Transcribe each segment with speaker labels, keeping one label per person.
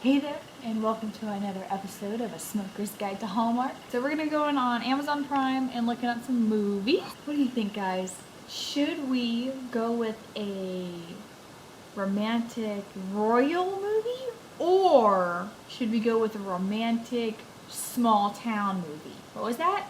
Speaker 1: Hey there, and welcome to another episode of A Smoker's Guide to Hallmark. So we're gonna go on Amazon Prime and looking at some movies. What do you think, guys? Should we go with a romantic royal movie, or should we go with a romantic small town movie? What was that?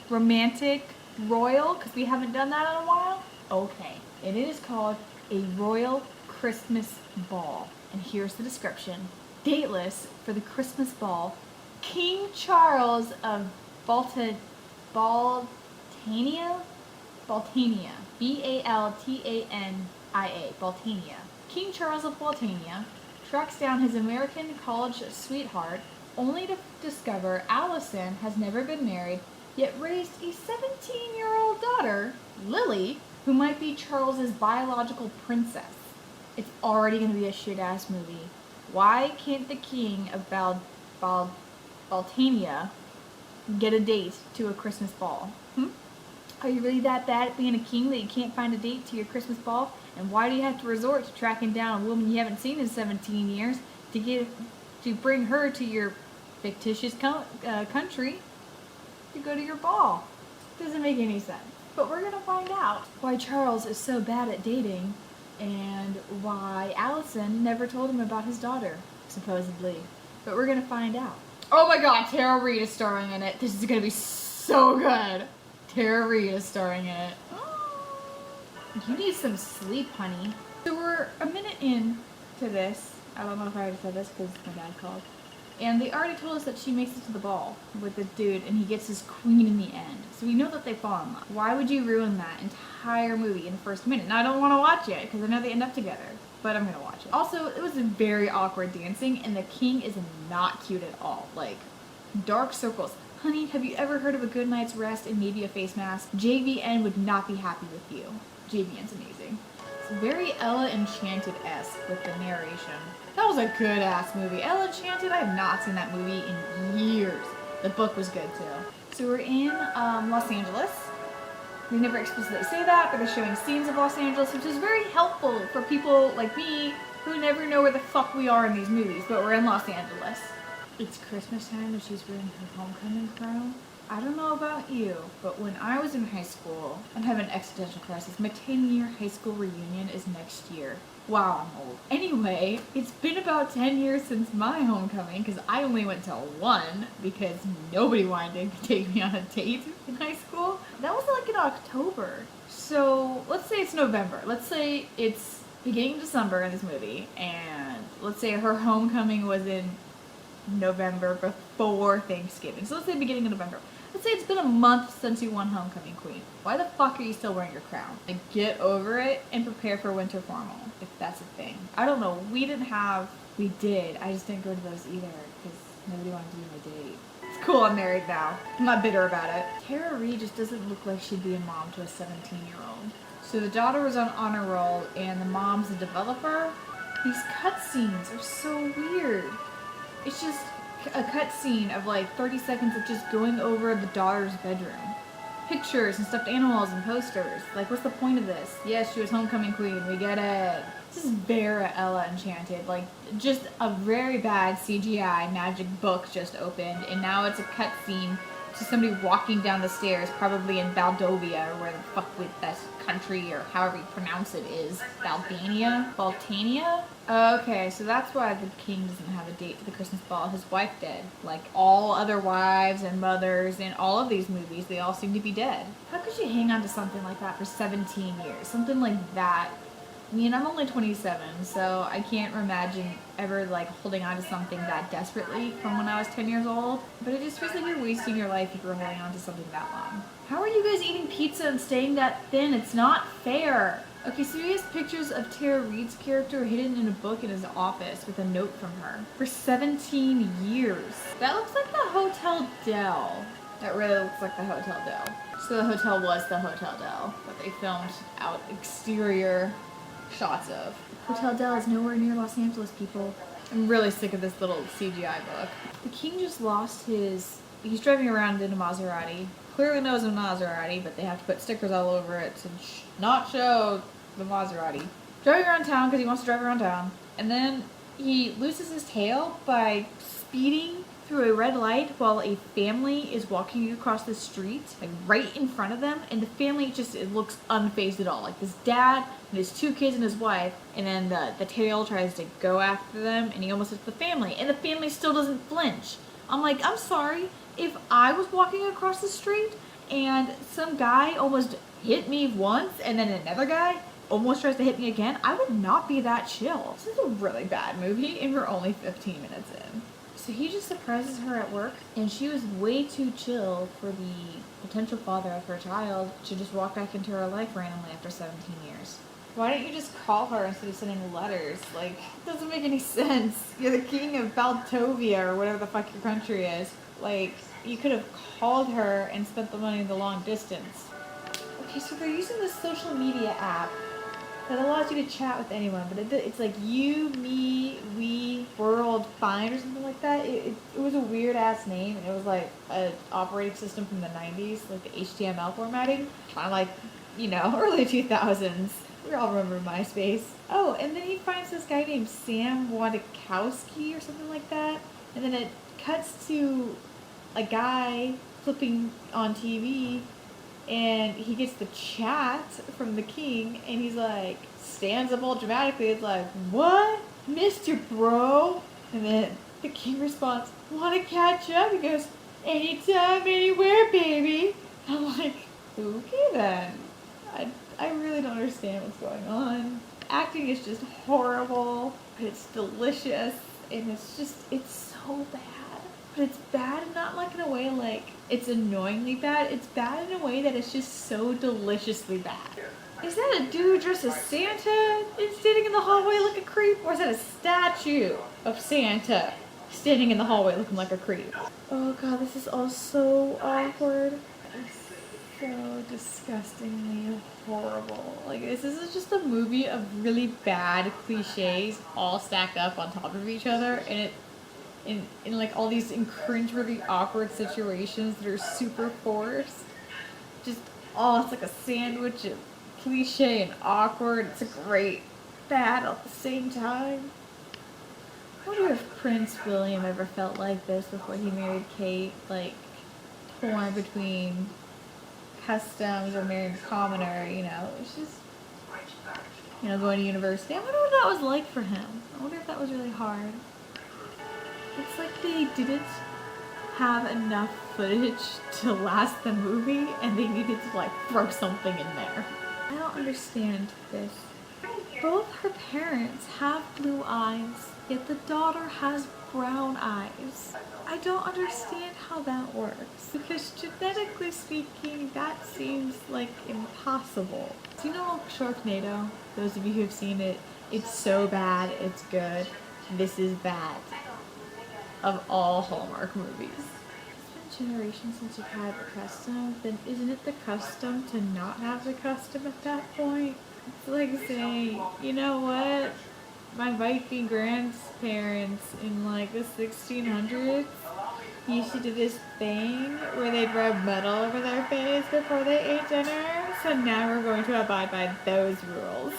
Speaker 1: Romantic royal? Because we haven't done that in a while? Okay, and it is called A Royal Christmas Ball. And here's the description. Dateless for the Christmas ball, King Charles of Baltania, B-A-L-T-A-N-I-A, Baltania. King Charles of Baltania tracks down his American college sweetheart, only to discover Allison has never been married, yet raised a 17-year-old daughter, Lily, who might be Charles's biological princess. It's already going to be a shit-ass movie. Why can't the king of Baltania get a date to a Christmas ball? Are you really that bad at being a king that you can't find a date to your Christmas ball? And why do you have to resort to tracking down a woman you haven't seen in 17 years to bring her to your fictitious country to go to your ball? Doesn't make any sense. But we're going to find out why Charles is so bad at dating and why Allison never told him about his daughter, supposedly. But we're going to find out. Oh my god, Tara Reid is starring in it. This is going to be so good. Tara Reid is starring in it. You need some sleep, honey. So we're a minute in to this. I don't know if I already said this because my dad called. And they already told us that she makes it to the ball with the dude and he gets his queen in the end. So we know that they fall in love. Why would you ruin that entire movie in the first minute? Now I don't want to watch it because I know they end up together, but I'm going to watch it. Also, it was a very awkward dancing and the king is not cute at all. Like, dark circles. Honey, have you ever heard of a good night's rest and maybe a face mask? JVN would not be happy with you. JVN's amazing. It's very Ella Enchanted-esque with the narration. That was a good-ass movie. Ella Enchanted, I have not seen that movie in years. The book was good, too. So we're in Los Angeles. They never explicitly say that, but they're showing scenes of Los Angeles, which is very helpful for people like me who never know where the fuck we are in these movies, but we're in Los Angeles. It's Christmas time and she's wearing her homecoming crown. I don't know about you, but when I was in high school, I'm having an existential crisis. My 10-year high school reunion is next year. Wow, I'm old. Anyway, it's been about 10 years since my homecoming, because I only went to one, because nobody wanted to take me on a date in high school. That was like in October. So, let's say it's November. Let's say it's beginning of December in this movie, and let's say her homecoming was in November before Thanksgiving. So let's say beginning of November. Let's say it's been a month since you won homecoming queen. Why the fuck are you still wearing your crown? Like, get over it and prepare for winter formal, if that's a thing. I don't know. We did. I just didn't go to those either because nobody wanted to be my date. It's cool, I'm married now. I'm not bitter about it. Tara Reid just doesn't look like she'd be a mom to a 17-year-old. So the daughter was on honor roll and the mom's a developer. These cutscenes are so weird. It's just a cutscene of like 30 seconds of just going over the daughter's bedroom. Pictures and stuffed animals and posters. Like, what's the point of this? Yes, she was homecoming queen. We get it. This is Vera Ella Enchanted. Like, just a very bad CGI magic book just opened, and now it's a cutscene to somebody walking down the stairs, probably in Baldovia, or where the fuck with that country, or however you pronounce it is. Baltania? Okay, so that's why the king doesn't have a date to the Christmas ball. His wife did. Like all other wives and mothers in all of these movies, they all seem to be dead. How could you hang on to something like that for 17 years? Something like that. I mean, I'm only 27, so I can't imagine ever, like, holding on to something that desperately from when I was 10 years old. But it just feels like you're wasting your life if you're holding on to something that long. How are you guys eating pizza and staying that thin? It's not fair. Okay, so he has pictures of Tara Reid's character hidden in a book in his office with a note from her. For 17 years. That looks like the Hotel Del. That really looks like the Hotel Del. So the hotel was the Hotel Del, but they filmed out exterior shots of. Hotel Del is nowhere near Los Angeles, people. I'm really sick of this little CGI book. The king just lost his... He's driving around in a Maserati. Clearly knows a Maserati, but they have to put stickers all over it to not show the Maserati. Driving around town because he wants to drive around town. And then he loses his tail by speeding through a red light while a family is walking across the street, like right in front of them, and the family just, it looks unfazed at all. Like this dad and his 2 kids and his wife, and then the tail tries to go after them, and he almost hits the family, and the family still doesn't flinch. I'm like, I'm sorry, if I was walking across the street and some guy almost hit me once, and then another guy almost tries to hit me again, I would not be that chill. This is a really bad movie, and we're only 15 minutes in. So he just surprises her at work, and she was way too chill for the potential father of her child to just walk back into her life randomly after 17 years. Why don't you just call her instead of sending letters? Like, it doesn't make any sense. You're the king of Baltovia, or whatever the fuck your country is. Like, you could have called her and spent the money in the long distance. Okay, so they're using this social media app that allows you to chat with anyone, but it's like you, me, we, world, fine, or something like that. It was a weird ass name, and it was like an operating system from the 90s, like the HTML formatting, kind of like, you know, early 2000s. We all remember MySpace. Oh, and then he finds this guy named Sam Wadikowski or something like that, and then it cuts to a guy flipping on TV, and he gets the chat from the king, and he's like, stands up all dramatically. It's like, what? Mr. Bro? And then the king responds, wanna catch up? He goes, anytime, anywhere, baby. I'm like, okay then. I really don't understand what's going on. Acting is just horrible, but it's delicious, and it's so bad. But it's bad not like in a way like it's annoyingly bad. It's bad in a way that it's just so deliciously bad. Is that a dude dressed as Santa and standing in the hallway like a creep? Or is that a statue of Santa standing in the hallway looking like a creep? Oh god, this is all so awkward. It's so disgustingly horrible. Like, this is just a movie of really bad cliches all stacked up on top of each other, and it in like all these cringeworthy awkward situations that are super forced. Just, oh, it's like a sandwich of cliche and awkward. It's a great bad at the same time. I wonder if Prince William ever felt like this before he married Kate, like torn between customs or marrying a commoner, you know. It's just, you know, going to university. I wonder what that was like for him. I wonder if that was really hard. It's like they didn't have enough footage to last the movie, and they needed to like throw something in there. I don't understand this. Both her parents have blue eyes, yet the daughter has brown eyes. I don't understand how that works, because genetically speaking, that seems like impossible. Do you know Sharknado? Those of you who have seen it, it's so bad, it's good. This is bad. Of all Hallmark movies. It's been generations since you've had the custom, then isn't it the custom to not have the custom at that point? It's like saying, you know what? My Viking grandparents in like the 1600s used to do this thing where they'd rub metal over their face before they ate dinner, so now we're going to abide by those rules.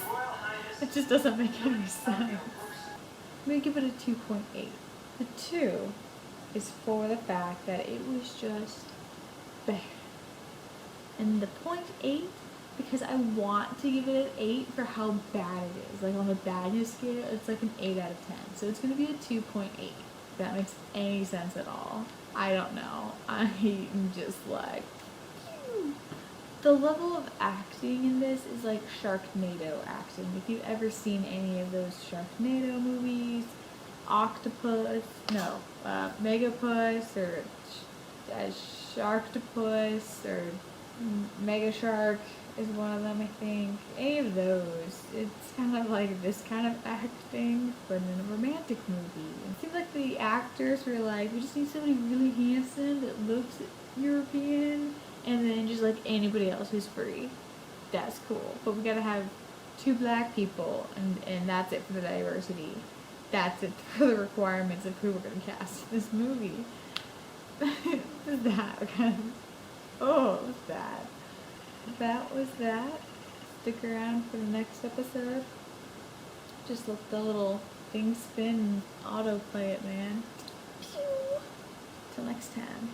Speaker 1: It just doesn't make any sense. I'm gonna give it a 2.8. The 2 is for the fact that it was just bad. And the 0.8, because I want to give it an 8 for how bad it is. Like on the badness scale, it's like an 8 out of 10. So it's going to be a 2.8. If that makes any sense at all. I don't know. I'm just like... The level of acting in this is like Sharknado acting. If you've ever seen any of those Sharknado movies, Megapus, or Sharktopus, or Mega Shark is one of them, I think. Any of those. It's kind of like this kind of acting, but in a romantic movie. It seems like the actors were like, we just need somebody really handsome that looks European, and then just like anybody else who's free. That's cool. But we gotta have 2 black people, and that's it for the diversity. That's it for the requirements of who we're going to cast in this movie. That was bad. That was that. Stick around for the next episode. Just look the little things spin and autoplay it, man. Pew! Till next time.